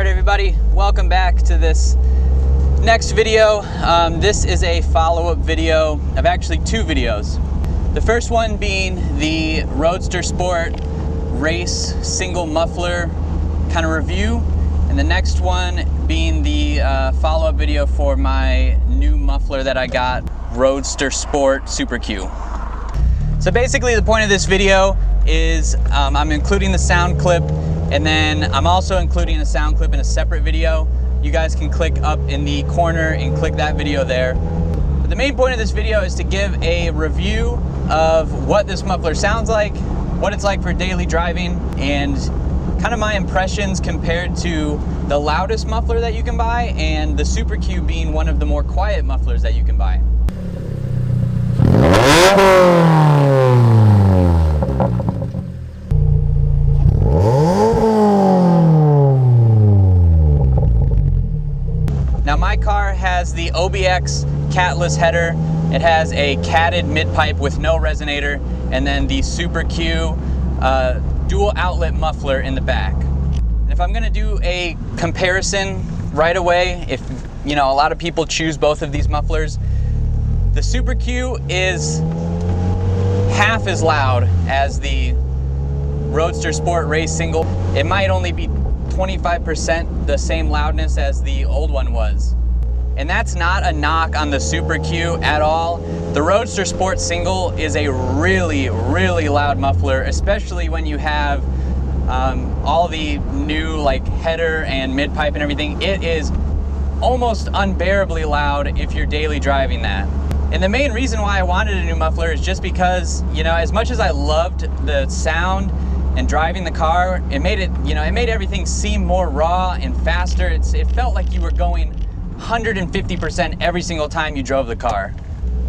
Alright everybody, welcome back to this next video. This is a follow-up video of actually two videos. The first one being the RoadsterSport Race Single muffler kind of review, and the next one being the follow-up video for my new muffler that I got, RoadsterSport Super Q. So basically the point of this video is I'm including the sound clip, and then I'm also including a sound clip in a separate video. You guys can click up in the corner and click that video there. But the main point of this video is to give a review of what this muffler sounds like, what it's like for daily driving, and kind of my impressions compared to the loudest muffler that you can buy and the Super Q being one of the more quiet mufflers that you can buy. Now my car has the OBX catless header. It has a catted mid-pipe with no resonator, and then the Super Q dual outlet muffler in the back. And if I'm gonna do a comparison right away, if you know, a lot of people choose both of these mufflers, the Super Q is half as loud as the RoadsterSport Race Single. It might only be 25% the same loudness as the old one was. And that's not a knock on the Super Q at all. The RoadsterSport Single is a really, really loud muffler, especially when you have all the new like header and mid-pipe and everything. It is almost unbearably loud if you're daily driving that. And the main reason why I wanted a new muffler is just because, you know, as much as I loved the sound and driving the car, it made it, you know, it made everything seem more raw and faster. It felt like you were going 150% every single time you drove the car.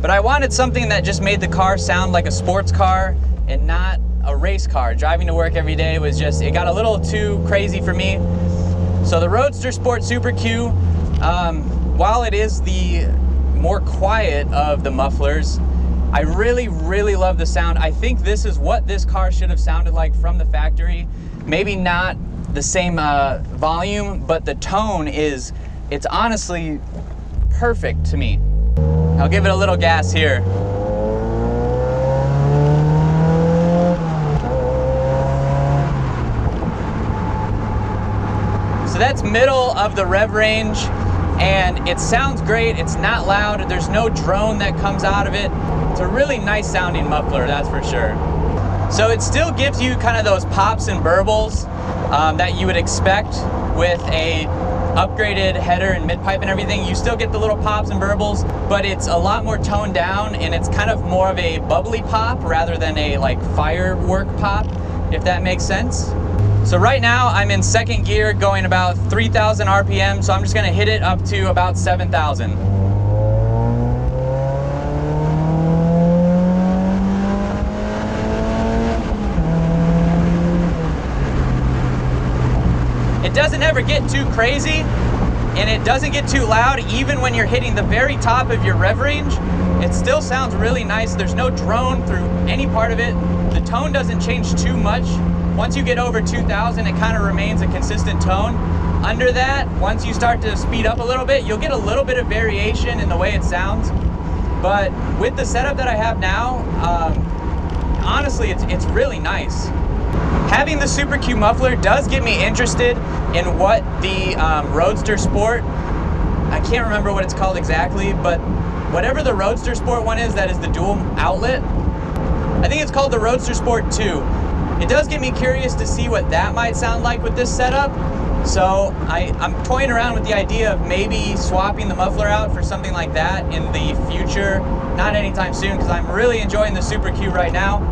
But I wanted something that just made the car sound like a sports car and not a race car. Driving to work every day was just, it got a little too crazy for me. So the RoadsterSport Super Q, while it is the more quiet of the mufflers, I really, really love the sound. I think this is what this car should have sounded like from the factory. Maybe not the same volume, but the tone is, it's honestly perfect to me. I'll give it a little gas here. So that's middle of the rev range, and it sounds great. It's not loud. There's no drone that comes out of it. It's a really nice sounding muffler, that's for sure. So it still gives you kind of those pops and burbles that you would expect with a upgraded header and mid-pipe and everything. You still get the little pops and burbles, but it's a lot more toned down, and it's kind of more of a bubbly pop rather than a like firework pop, if that makes sense. So right now I'm in second gear going about 3,000 RPM, so I'm just gonna hit it up to about 7,000. It doesn't ever get too crazy, and it doesn't get too loud. Even when you're hitting the very top of your rev range, it still sounds really nice. There's no drone through any part of it. The tone doesn't change too much. Once you get over 2,000, it kind of remains a consistent tone. Under that, once you start to speed up a little bit, you'll get a little bit of variation in the way it sounds. But with the setup that I have now, honestly, it's really nice. Having the Super Q muffler does get me interested in what the RoadsterSport, I can't remember what it's called exactly, but whatever the RoadsterSport one is that is the dual outlet, I think it's called the RoadsterSport 2. It does get me curious to see what that might sound like with this setup. So I'm toying around with the idea of maybe swapping the muffler out for something like that in the future. Not anytime soon, because I'm really enjoying the Super Q right now.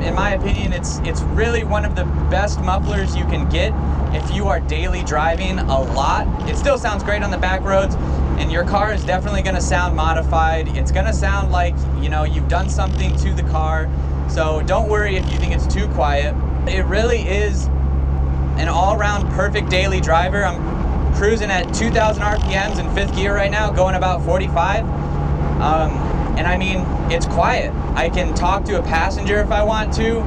In my opinion, it's really one of the best mufflers you can get if you are daily driving a lot. It still sounds great on the back roads, and your car is definitely going to sound modified. It's going to sound like, you know, you've done something to the car. So don't worry if you think it's too quiet. It really is an all-around perfect daily driver. I'm cruising at 2,000 RPMs in fifth gear right now, going about 45. And I mean, it's quiet. I can talk to a passenger if I want to.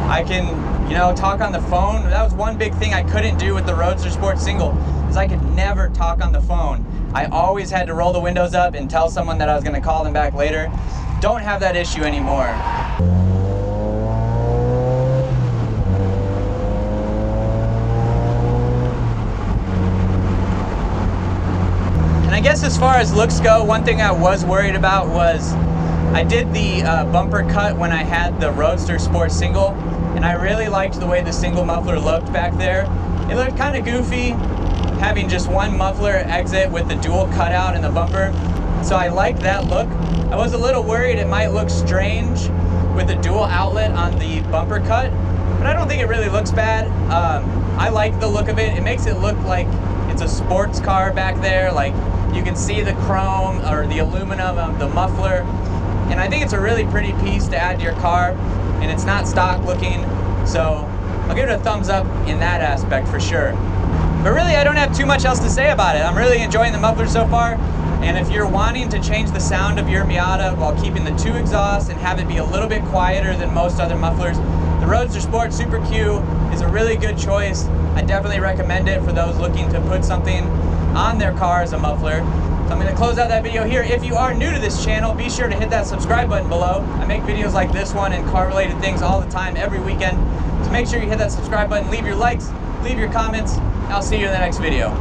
I can You know, talk on the phone. That was one big thing I couldn't do with the RoadsterSport Single, is I could never talk on the phone. I always had to roll the windows up and tell someone that I was going to call them back later. Don't have that issue anymore. And I guess as far as looks go, one thing I was worried about was I did the bumper cut when I had the RoadsterSport Single, and I really liked the way the single muffler looked back there. It looked kind of goofy, having just one muffler exit with the dual cutout in the bumper. So I liked that look. I was a little worried it might look strange with the dual outlet on the bumper cut, but I don't think it really looks bad. I like the look of it. It makes it look like it's a sports car back there. Like you can see the chrome or the aluminum of the muffler. And I think it's a really pretty piece to add to your car, and it's not stock looking. So I'll give it a thumbs up in that aspect for sure. But really, I don't have too much else to say about it. I'm really enjoying the muffler so far. And if you're wanting to change the sound of your Miata while keeping the 2 exhausts and have it be a little bit quieter than most other mufflers, the RoadsterSport Super Q is a really good choice. I definitely recommend it for those looking to put something on their car as a muffler. So I'm going to close out that video here. If you are new to this channel, be sure to hit that subscribe button below. I make videos like this one and car-related things all the time, every weekend. So make sure you hit that subscribe button, leave your likes, leave your comments. I'll see you in the next video.